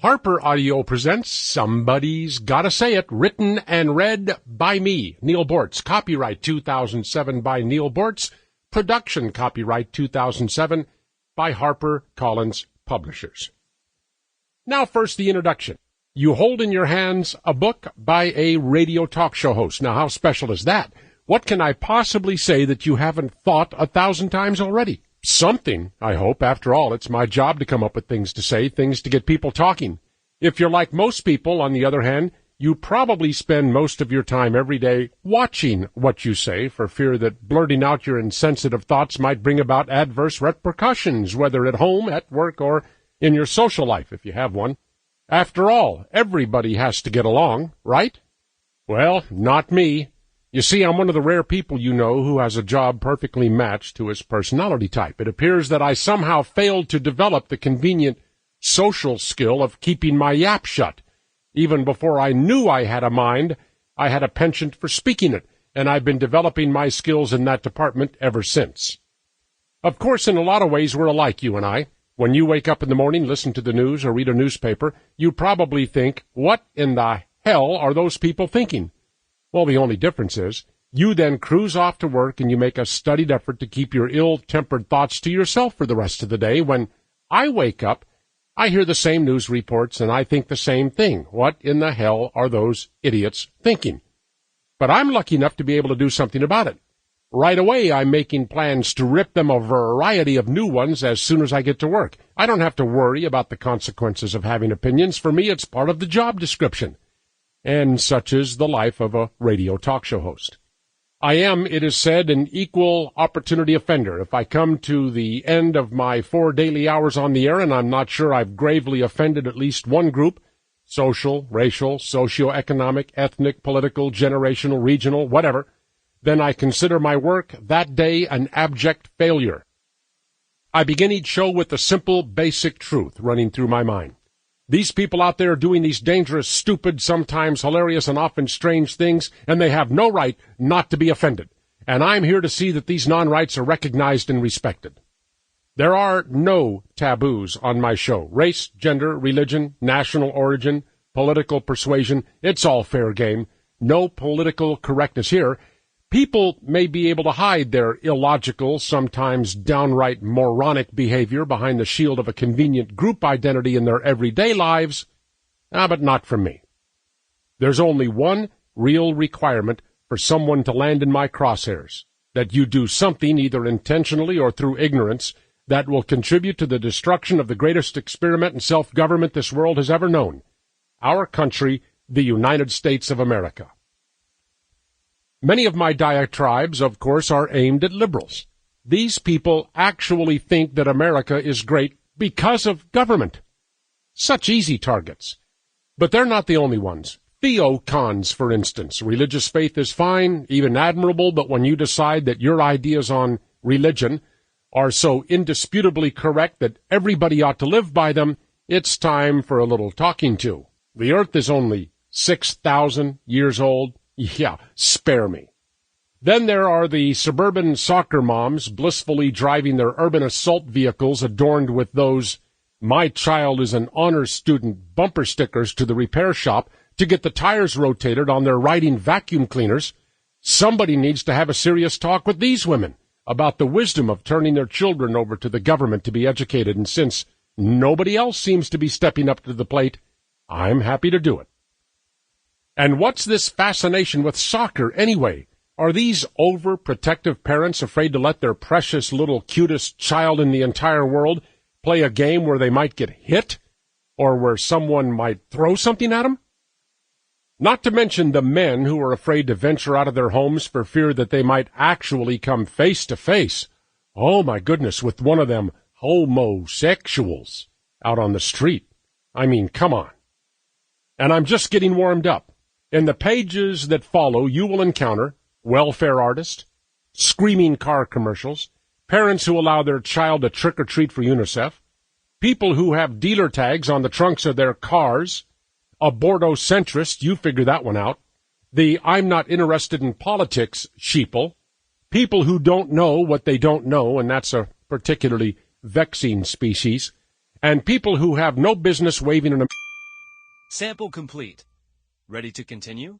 Harper Audio presents Somebody's Gotta Say It, written and read by me, Neal Boortz. Copyright 2007 by Neal Boortz. Production copyright 2007 by HarperCollins Publishers. Now first the introduction. You hold in your hands a book by a radio talk show host. Now how special is that? What can I possibly say that you haven't thought 1,000 times already? Something, I hope. After all, it's my job to come up with things to say, things to get people talking. If you're like most people, on the other hand, you probably spend most of your time every day watching what you say for fear that blurting out your insensitive thoughts might bring about adverse repercussions, whether at home, at work, or in your social life, if you have one. After all, everybody has to get along, right? Well, not me. You see, I'm one of the rare people you know who has a job perfectly matched to his personality type. It appears that I somehow failed to develop the convenient social skill of keeping my yap shut. Even before I knew I had a mind, I had a penchant for speaking it, and I've been developing my skills in that department ever since. Of course, in a lot of ways, we're alike, you and I. When you wake up in the morning, listen to the news, or read a newspaper, you probably think, what in the hell are those people thinking? Well, the only difference is, you then cruise off to work and you make a studied effort to keep your ill-tempered thoughts to yourself for the rest of the day. When I wake up, I hear the same news reports and I think the same thing. What in the hell are those idiots thinking? But I'm lucky enough to be able to do something about it. Right away, I'm making plans to rip them a variety of new ones as soon as I get to work. I don't have to worry about the consequences of having opinions. For me, it's part of the job description. And such is the life of a radio talk show host. I am, it is said, an equal opportunity offender. If I come to the end of my 4 daily hours on the air and I'm not sure I've gravely offended at least one group, social, racial, socioeconomic, ethnic, political, generational, regional, whatever, then I consider my work that day an abject failure. I begin each show with the simple, basic truth running through my mind. These people out there are doing these dangerous, stupid, sometimes hilarious, and often strange things, and they have no right not to be offended. And I'm here to see that these non-rights are recognized and respected. There are no taboos on my show. Race, gender, religion, national origin, political persuasion, it's all fair game. No political correctness here. People may be able to hide their illogical, sometimes downright moronic behavior behind the shield of a convenient group identity in their everyday lives, but not from me. There's only one real requirement for someone to land in my crosshairs, that you do something, either intentionally or through ignorance, that will contribute to the destruction of the greatest experiment in self-government this world has ever known, our country, the United States of America. Many of my diatribes, of course, are aimed at liberals. These people actually think that America is great because of government. Such easy targets. But they're not the only ones. Theocons, for instance. Religious faith is fine, even admirable, but when you decide that your ideas on religion are so indisputably correct that everybody ought to live by them, it's time for a little talking to. The earth is only 6,000 years old. Yeah, spare me. Then there are the suburban soccer moms blissfully driving their urban assault vehicles adorned with those "My child is an honor student" bumper stickers to the repair shop to get the tires rotated on their riding vacuum cleaners. Somebody needs to have a serious talk with these women about the wisdom of turning their children over to the government to be educated, and since nobody else seems to be stepping up to the plate, I'm happy to do it. And what's this fascination with soccer, anyway? Are these overprotective parents afraid to let their precious little cutest child in the entire world play a game where they might get hit, or where someone might throw something at them? Not to mention the men who are afraid to venture out of their homes for fear that they might actually come face to face, oh my goodness, with one of them homosexuals out on the street. I mean, come on. And I'm just getting warmed up. In the pages that follow, you will encounter welfare artists, screaming car commercials, parents who allow their child to trick-or-treat for UNICEF, people who have dealer tags on the trunks of their cars, abortocentrists, you figure that one out, the "I'm not interested in politics" sheeple, people who don't know what they don't know, and that's a particularly vexing species, and people who have no business waving an Sample complete. Ready to continue?